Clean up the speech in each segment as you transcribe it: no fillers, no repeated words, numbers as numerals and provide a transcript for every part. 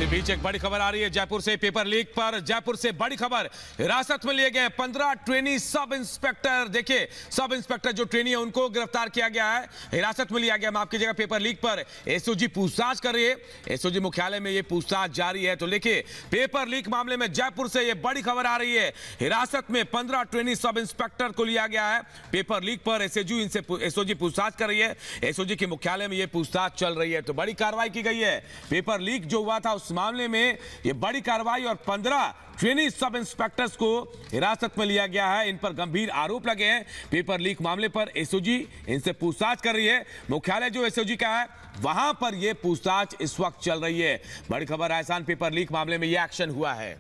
इसी बीच एक बड़ी खबर आ रही है जयपुर से। पेपर लीक पर जयपुर से बड़ी खबर, हिरासत में लिए गए 15 ट्रेनी सब इंस्पेक्टर। देखिए, सब इंस्पेक्टर जो ट्रेनी है उनको गिरफ्तार किया गया है, हिरासत में लिया गया। माफ कीजिएगा, पेपर लीक पर एसओजी पूछताछ कर रही है। एसओजी मुख्यालय में यह पूछताछ जारी है। तो देखिए, पेपर लीक मामले में जयपुर से यह बड़ी खबर आ रही है। हिरासत में 15 ट्रेनी सब इंस्पेक्टर को लिया गया है। पेपर लीक पर एसओजी पूछताछ कर रही है। एसओजी के मुख्यालय में यह पूछताछ चल रही है। तो बड़ी कार्रवाई की गई है। पेपर लीक जो हुआ था उस मामले में यह बड़ी कार्रवाई और 15 ट्रेनी सब इंस्पेक्टर्स को हिरासत में लिया गया है। इन पर गंभीर आरोप लगे हैं। पेपर लीक मामले पर एसओजी इनसे पूछताछ कर रही है। मुख्यालय जो एसओजी का है वहां पर यह पूछताछ इस वक्त चल रही है। बड़ी खबर, राजस्थान पेपर लीक मामले में यह एक्शन हुआ है।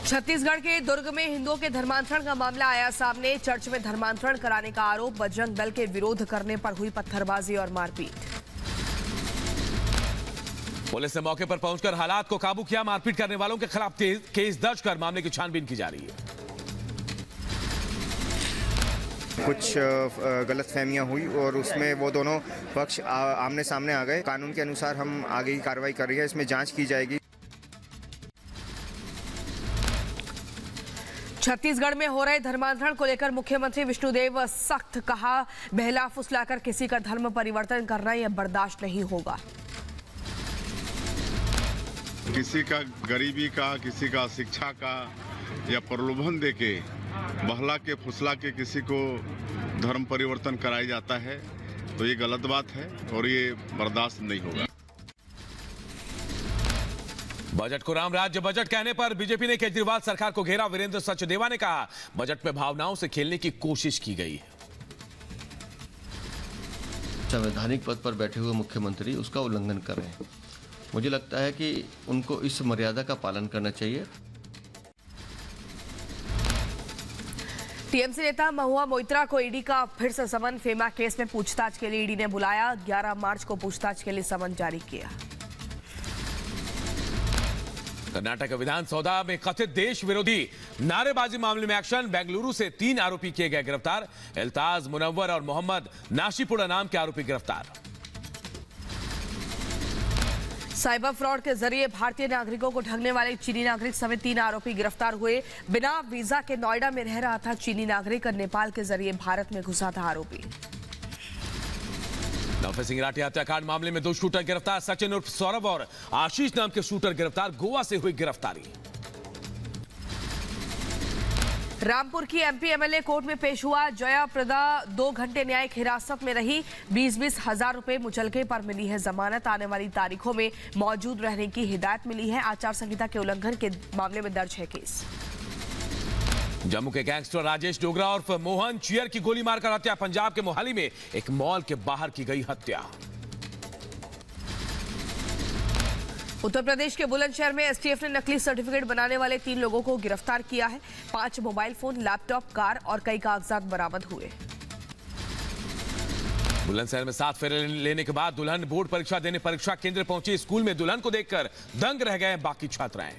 छत्तीसगढ़ के दुर्ग में हिंदुओं के धर्मांतरण का मामला आया सामने। चर्च में धर्मांतरण कराने का आरोप, बजरंग दल के विरोध करने पर हुई पत्थरबाजी और मारपीट। पुलिस ने मौके पर पहुंचकर हालात को काबू किया। मारपीट करने वालों के खिलाफ केस दर्ज कर मामले की छानबीन की जा रही है। कुछ गलतफहमियां हुई और उसमें वो दोनों पक्ष आमने सामने आ गए। कानून के अनुसार हम आगे की कार्रवाई कर रही है, इसमें जांच की जाएगी। छत्तीसगढ़ में हो रहे धर्मांतरण को लेकर मुख्यमंत्री विष्णुदेव सख्त, कहा बहला फुसलाकर किसी का धर्म परिवर्तन करना यह बर्दाश्त नहीं होगा। किसी का गरीबी का, किसी का शिक्षा का या प्रलोभन देके बहला के फुसला के किसी को धर्म परिवर्तन कराया जाता है तो ये गलत बात है और ये बर्दाश्त नहीं होगा। बजट को राम राज्य बजट कहने पर बीजेपी ने केजरीवाल सरकार को घेरा। वीरेंद्र सचदेवा ने कहा, बजट में भावनाओं से खेलने की कोशिश की गई है। संवैधानिक पद पर बैठे हुए मुख्यमंत्री उसका उल्लंघन कर रहे हैं। मुझे लगता है कि उनको इस मर्यादा का पालन करना चाहिए। टीएमसी नेता महुआ मोइत्रा को ईडी का फिर से समन। फेमा केस में पूछताछ के लिए ईडी ने बुलाया। 11 मार्च को पूछताछ के लिए समन जारी किया। कर्नाटक विधानसभा में कथित देश विरोधी नारेबाजी मामले में एक्शन। बेंगलुरु से 3 आरोपी किए गए गिरफ्तार। इल्ताज, मुनव्वर और मोहम्मद नाशीपुरा नाम के आरोपी गिरफ्तार। साइबर फ्रॉड के जरिए भारतीय नागरिकों को ठगने वाले चीनी नागरिक समेत 3 आरोपी गिरफ्तार हुए। बिना वीजा के नोएडा में रह रहा था चीनी नागरिक, नेपाल के जरिए भारत में घुसा था आरोपी। नौफे सिंह राठी हत्याकांड मामले में 2 शूटर गिरफ्तार। सचिन उर्फ सौरभ और आशीष नाम के शूटर गिरफ्तार। गोवा से हुई गिरफ्तारी। रामपुर की एमपी एमएलए कोर्ट में पेश हुआ। जया प्रदा 2 घंटे न्यायिक हिरासत में रही। 20-20 हजार रुपए मुचलके पर मिली है जमानत। आने वाली तारीखों में मौजूद रहने की हिदायत मिली है। आचार संहिता के उल्लंघन के मामले में दर्ज है केस। जम्मू के गैंगस्टर राजेश डोगरा और मोहन चियर की गोली मारकर हत्या। पंजाब के मोहाली में एक मॉल के बाहर की गई हत्या। उत्तर प्रदेश के बुलंदशहर में एसटीएफ ने नकली सर्टिफिकेट बनाने वाले 3 लोगों को गिरफ्तार किया है। 5 मोबाइल फोन, लैपटॉप, कार और कई कागजात बरामद हुए। बुलंदशहर में 7 फेरे लेने के बाद दुल्हन बोर्ड परीक्षा देने परीक्षा केंद्र पहुंची। स्कूल में दुल्हन को देखकर दंग रह गए बाकी छात्राएं।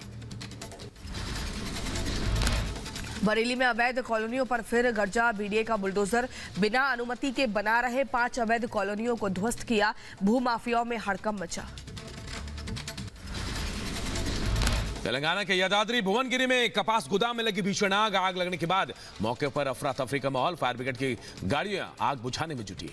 बरेली में अवैध कॉलोनियों पर फिर गर्जा। बीडीए का बुलडोजर बिना अनुमति के बना रहे 5 अवैध कॉलोनियों को ध्वस्त किया। भूमाफियाओं में हड़कंप मचा। तेलंगाना के यादाद्री भुवनगिरी में कपास गोदाम में लगी भीषण आग। आग लगने के बाद मौके पर अफरा तफरी का माहौल। फायर ब्रिगेड की गाड़ियां आग बुझाने में जुटी।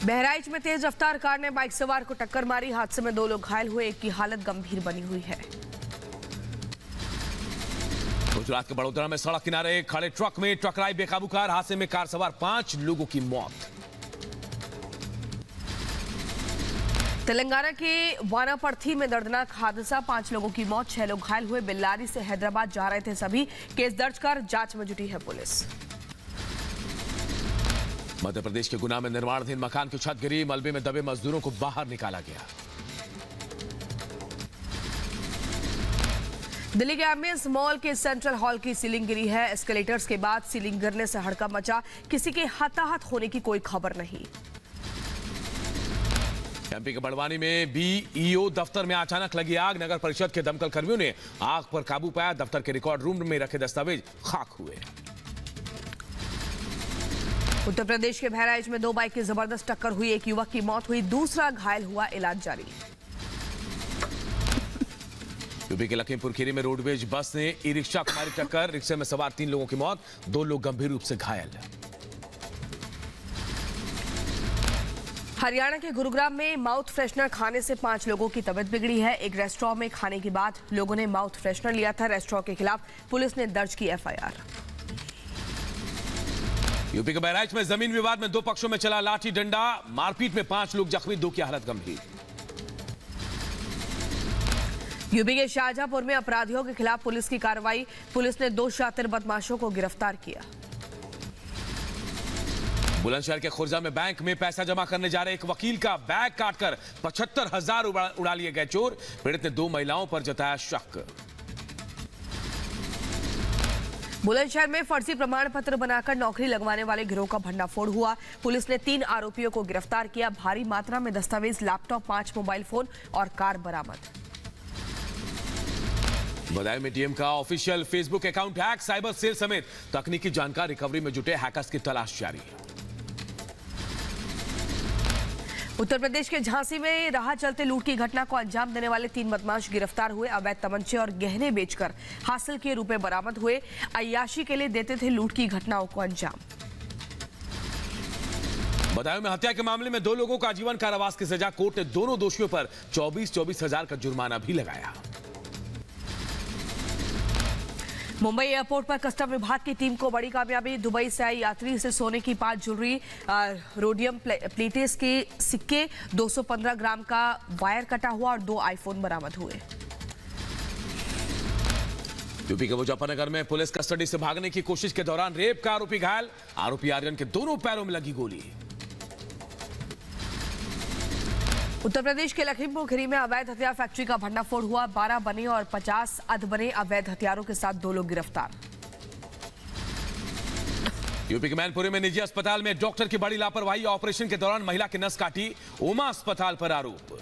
बहराइच में तेज रफ्तार कार ने बाइक सवार को टक्कर मारी। हादसे में 2 लोग घायल हुए, एक की हालत गंभीर बनी हुई है। गुजरात के बड़ोदरा में सड़क किनारे खड़े ट्रक में टकराई बेकाबू कार। हादसे में कार सवार 5 लोगों की मौत। तेलंगाना के वानापर्थी में दर्दनाक हादसा। 5 लोगों की मौत, 6 लोग घायल हुए। बेल्लारी से हैदराबाद जा रहे थे सभी। केस दर्ज कर जांच में जुटी है पुलिस। मध्य प्रदेश के गुना में निर्माणाधीन मकान की छत गिरी। मलबे में दबे मजदूरों को बाहर निकाला गया। दिल्ली के एमएस मॉल के सेंट्रल हॉल की सीलिंग गिरी है। एस्केलेटर्स के बाद सीलिंग गिरने से हड़कंप मचा। किसी के हताहत होने की कोई खबर नहीं। एमपी के बड़वानी में बीईओ दफ्तर में अचानक लगी आग। नगर परिषद के दमकल कर्मियों ने आग पर काबू पाया। दफ्तर के रिकॉर्ड रूम में रखे दस्तावेज खाक हुए। उत्तर प्रदेश के बहराइच में 2 बाइक की जबरदस्त टक्कर हुई, एक युवक की मौत हुई, दूसरा घायल हुआ, इलाज जारी। यूपी के लखीमपुर खीरी में रोडवेज बस ने ई रिक्शा को मारी टक्कर, रिक्शे में सवार 3 लोगों की मौत, 2 लोग गंभीर रूप से घायल। हरियाणा के गुरुग्राम में माउथ फ्रेशनर खाने से 5 लोगों की तबीयत बिगड़ी है। एक रेस्टोरेंट में खाने के बाद लोगों ने माउथ फ्रेशनर लिया था। रेस्टोरेंट के खिलाफ पुलिस ने दर्ज की एफआईआर। यूपी के बहराइच में जमीन विवाद में 2 पक्षों में चला लाठी डंडा, मारपीट में 5 लोग जख्मी, 2 की हालत गंभीर। यूपी के शाहजहांपुर में अपराधियों के खिलाफ पुलिस की कार्रवाई, पुलिस ने 2 शातिर बदमाशों को गिरफ्तार किया। बुलंदशहर के खुर्जा में बैंक में पैसा जमा करने जा रहे एक वकील का बैग काटकर 75,000 उड़ा लिए गए चोर, पीड़ित ने 2 महिलाओं पर जताया शक। बुलंदशहर में फर्जी प्रमाण पत्र बनाकर नौकरी लगवाने वाले गिरोह का भंडाफोड़ हुआ, पुलिस ने 3 आरोपियों को गिरफ्तार किया। भारी मात्रा में दस्तावेज, लैपटॉप, 5 मोबाइल फोन और कार बरामद। बदायूं में डीएम का official Facebook account hack, cyber cell समेत तकनीकी जानकारी रिकवरी में जुटे हैकर्स की तलाश जारी। उत्तर प्रदेश के झांसी में राह चलते लूट की घटना को अंजाम देने वाले 3 बदमाश गिरफ्तार हुए। अवैध तमंचे और गहने बेचकर हासिल किए रुपए बरामद हुए। अय्याशी के लिए देते थे लूट की घटनाओं को अंजाम। बदायूं में हत्या के मामले में 2 लोगों को आजीवन कारावास की सजा, कोर्ट ने दोनों दोषियों पर 24 हजार का जुर्माना भी लगाया। मुंबई एयरपोर्ट पर कस्टम विभाग की टीम को बड़ी कामयाबी, दुबई से आई यात्री से सोने की 5 ज्वेलरी, रोडियम प्लेटेस के सिक्के, 215 ग्राम का वायर कटा हुआ और 2 आईफोन बरामद हुए। यूपी के मुजफ्फरनगर में पुलिस कस्टडी से भागने की कोशिश के दौरान रेप का आरोपी घायल, आरोपी आर्यन के दोनों पैरों में लगी गोली। उत्तर प्रदेश के लखीमपुर खीरी में अवैध हथियार फैक्ट्री का भंडाफोड़ हुआ, 12 बने और 50 अधबने अवैध हथियारों के साथ 2 लोग गिरफ्तार। यूपी के मैनपुरी में निजी अस्पताल में डॉक्टर की बड़ी लापरवाही, ऑपरेशन के दौरान महिला की नस काटी, ओमा अस्पताल पर आरोप।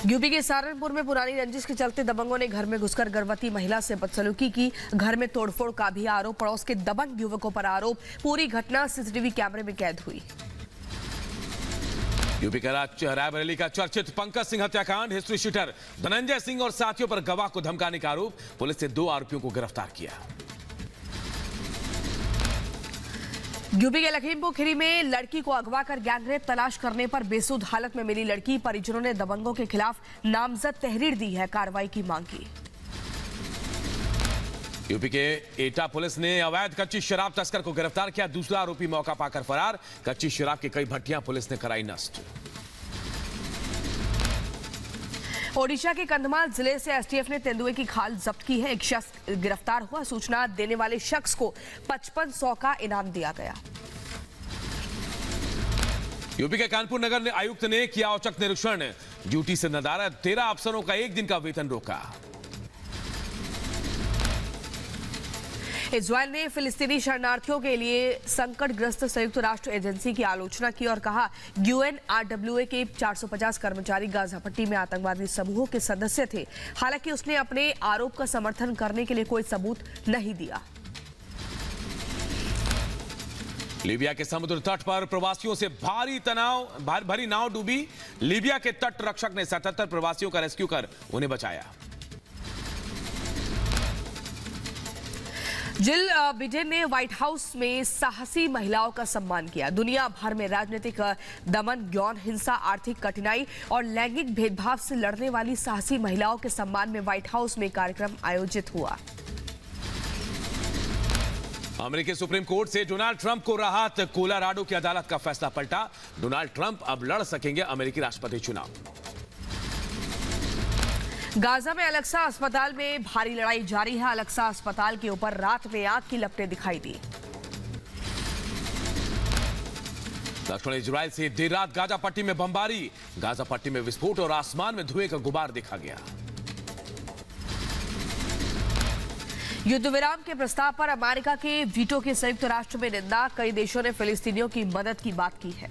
यूपी के सहारनपुर में पुरानी रंजिश के चलते दबंगों ने घर में घुसकर गर्भवती महिला से बदसलूकी की, घर में तोड़फोड़ का भी आरोप, पड़ोस के दबंग युवकों पर आरोप। पूरी घटना सीसीटीवी कैमरे में कैद हुई। यूपी के रायबरेली का चर्चित पंकज सिंह हत्याकांड, हिस्ट्री शीटर धनंजय सिंह और साथियों पर गवाह को धमकाने का आरोप, पुलिस ने 2 आरोपियों को गिरफ्तार किया। यूपी के लखीमपुर खीरी में लड़की को अगवा कर गैंगरेप, तलाश करने पर बेसुध हालत में मिली लड़की, परिजनों ने दबंगों के खिलाफ नामजद तहरीर दी है, कार्रवाई की मांग की। यूपी के एटा पुलिस ने अवैध कच्ची शराब तस्कर को गिरफ्तार किया, दूसरा आरोपी मौका पाकर फरार, कच्ची शराब की कई भट्टियां पुलिस ने कराई नष्ट। ओडिशा के कंधमाल जिले से एसटीएफ ने तेंदुए की खाल जब्त की है, एक शख्स गिरफ्तार हुआ, सूचना देने वाले शख्स को 5500 का इनाम दिया गया। यूपी के कानपुर नगर आयुक्त ने किया औचक निरीक्षण, ड्यूटी से नदारद, 13 अफसरों का 1 दिन का वेतन रोका। इजरायल ने फिलिस्तीनी शरणार्थियों के लिए संकटग्रस्त संयुक्त राष्ट्र एजेंसी की आलोचना की और कहा यूएनआरडब्ल्यूए के 450 कर्मचारी गाजा पट्टी में आतंकवादी समूहों के सदस्य थे। हालांकि उसने अपने आरोप का समर्थन करने के लिए कोई सबूत नहीं दिया। लीबिया के समुद्र तट पर प्रवासियों से भरी नाव डूबी, लीबिया के तट रक्षक ने 77 प्रवासियों का रेस्क्यू कर उन्हें बचाया। जिल बिडेन ने व्हाइट हाउस में साहसी महिलाओं का सम्मान किया। दुनिया भर में राजनीतिक दमन, यौन हिंसा, आर्थिक कठिनाई और लैंगिक भेदभाव से लड़ने वाली साहसी महिलाओं के सम्मान में व्हाइट हाउस में कार्यक्रम आयोजित हुआ। अमेरिकी सुप्रीम कोर्ट से डोनाल्ड ट्रंप को राहत, कोलोराडो की अदालत का फैसला पलटा, डोनाल्ड ट्रंप अब लड़ सकेंगे अमेरिकी राष्ट्रपति चुनाव। गाजा में अलक्सा अस्पताल में भारी लड़ाई जारी है, अलक्सा अस्पताल के ऊपर रात में आग की लपटें दिखाई दी। दक्षिण इजराइल से देर रात गाजा पट्टी में बमबारी, गाजा पट्टी में विस्फोट और आसमान में धुएं का गुबार देखा गया। युद्ध विराम के प्रस्ताव पर अमेरिका के वीटो की संयुक्त राष्ट्र में निंदा, कई देशों ने फिलिस्तीनियों की मदद की बात की है।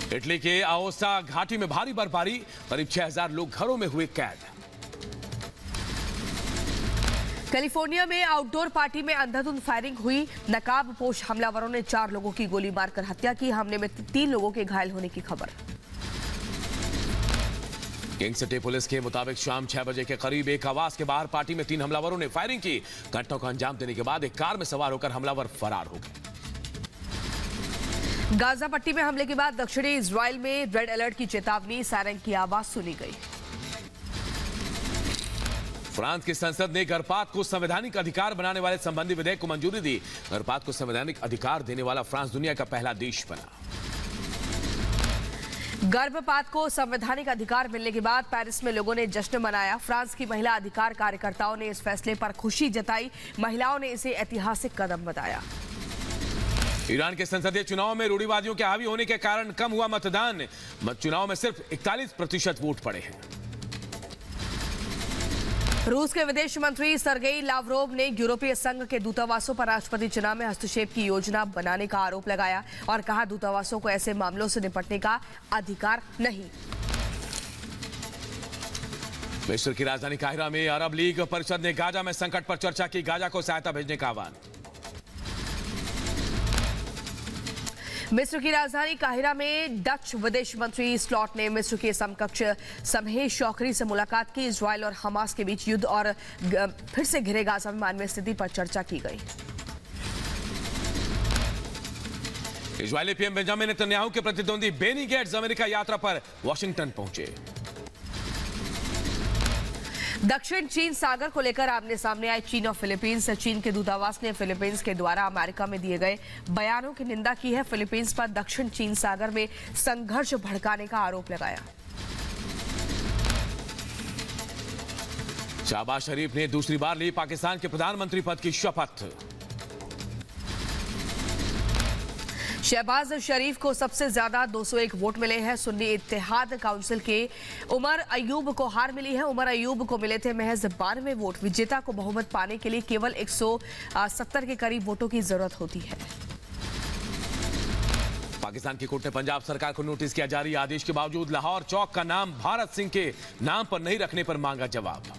इटली के आओस्टा घाटी में भारी बर्फबारी, करीब 6000 लोग घरों में हुए कैद। कैलिफोर्निया में आउटडोर पार्टी में अंधाधुंध फायरिंग हुई। नकाबपोश हमलावरों ने 4 लोगों की गोली मारकर हत्या की। हमले में 3 लोगों के घायल होने की खबर। किंग सिटी पुलिस के मुताबिक शाम 6 बजे के करीब एक आवास के बाहर पार्टी में 3 हमलावरों ने फायरिंग की। घटना को अंजाम देने के बाद एक कार में सवार होकर हमलावर फरार हो गए। गाजा पट्टी में हमले के बाद दक्षिणी इजराइल में रेड अलर्ट की चेतावनी, सायरन की आवाज सुनी गई। फ्रांस की संसद ने गर्भपात को संवैधानिक अधिकार बनाने वाले संबंधी विधेयक को मंजूरी दी। गर्भपात को संवैधानिक अधिकार देने वाला फ्रांस दुनिया का पहला देश बना। गर्भपात को संवैधानिक अधिकार मिलने के बाद पेरिस में लोगों ने जश्न मनाया। फ्रांस की महिला अधिकार कार्यकर्ताओं ने इस फैसले पर खुशी जताई। महिलाओं ने इसे ऐतिहासिक कदम बताया। ईरान के संसदीय चुनाव में रूढ़िवादियों के हावी होने के कारण कम हुआ मतदान। चुनाव में सिर्फ 41% वोट पड़े हैं। रूस के विदेश मंत्री सरगेई लावरोव ने यूरोपीय संघ के दूतावासों पर राष्ट्रपति चुनाव में हस्तक्षेप की योजना बनाने का आरोप लगाया और कहा दूतावासों को ऐसे मामलों से निपटने का अधिकार नहीं। मिस्र की राजधानी काहिरा में अरब लीग परिषद ने गाजा में संकट पर चर्चा की। गाजा को सहायता भेजने का आह्वान। मिस्र की राजधानी काहिरा में डच विदेश मंत्री स्लॉट ने मिस्र के समकक्ष समहेश शौकरी से मुलाकात की। इजराइल और हमास के बीच युद्ध और फिर से घिरे गाजा में मानवीय स्थिति पर चर्चा की गई। इजरायली पीएम बेंजामिन नेतन्याहू के प्रतिद्वंदी बेनी गेट्स अमेरिका यात्रा पर वाशिंगटन पहुंचे। दक्षिण चीन सागर को लेकर आमने सामने आए चीन और फिलीपींस। चीन के दूतावास ने फिलीपींस के द्वारा अमेरिका में दिए गए बयानों की निंदा की है। फिलीपींस पर दक्षिण चीन सागर में संघर्ष भड़काने का आरोप लगाया। शहबाज शरीफ ने दूसरी बार ली पाकिस्तान के प्रधानमंत्री पद की शपथ। शहबाज शरीफ को सबसे ज्यादा 201 वोट मिले हैं। सुन्नी इत्तेहाद काउंसिल के उमर अयूब को हार मिली है। उमर अयूब को मिले थे महज 92 वोट। विजेता को बहुमत पाने के लिए केवल 170 के करीब वोटों की जरूरत होती है। पाकिस्तान की कोर्ट ने पंजाब सरकार को नोटिस किया जारी। आदेश के बावजूद लाहौर चौक का नाम भारत सिंह के नाम पर नहीं रखने पर मांगा जवाब।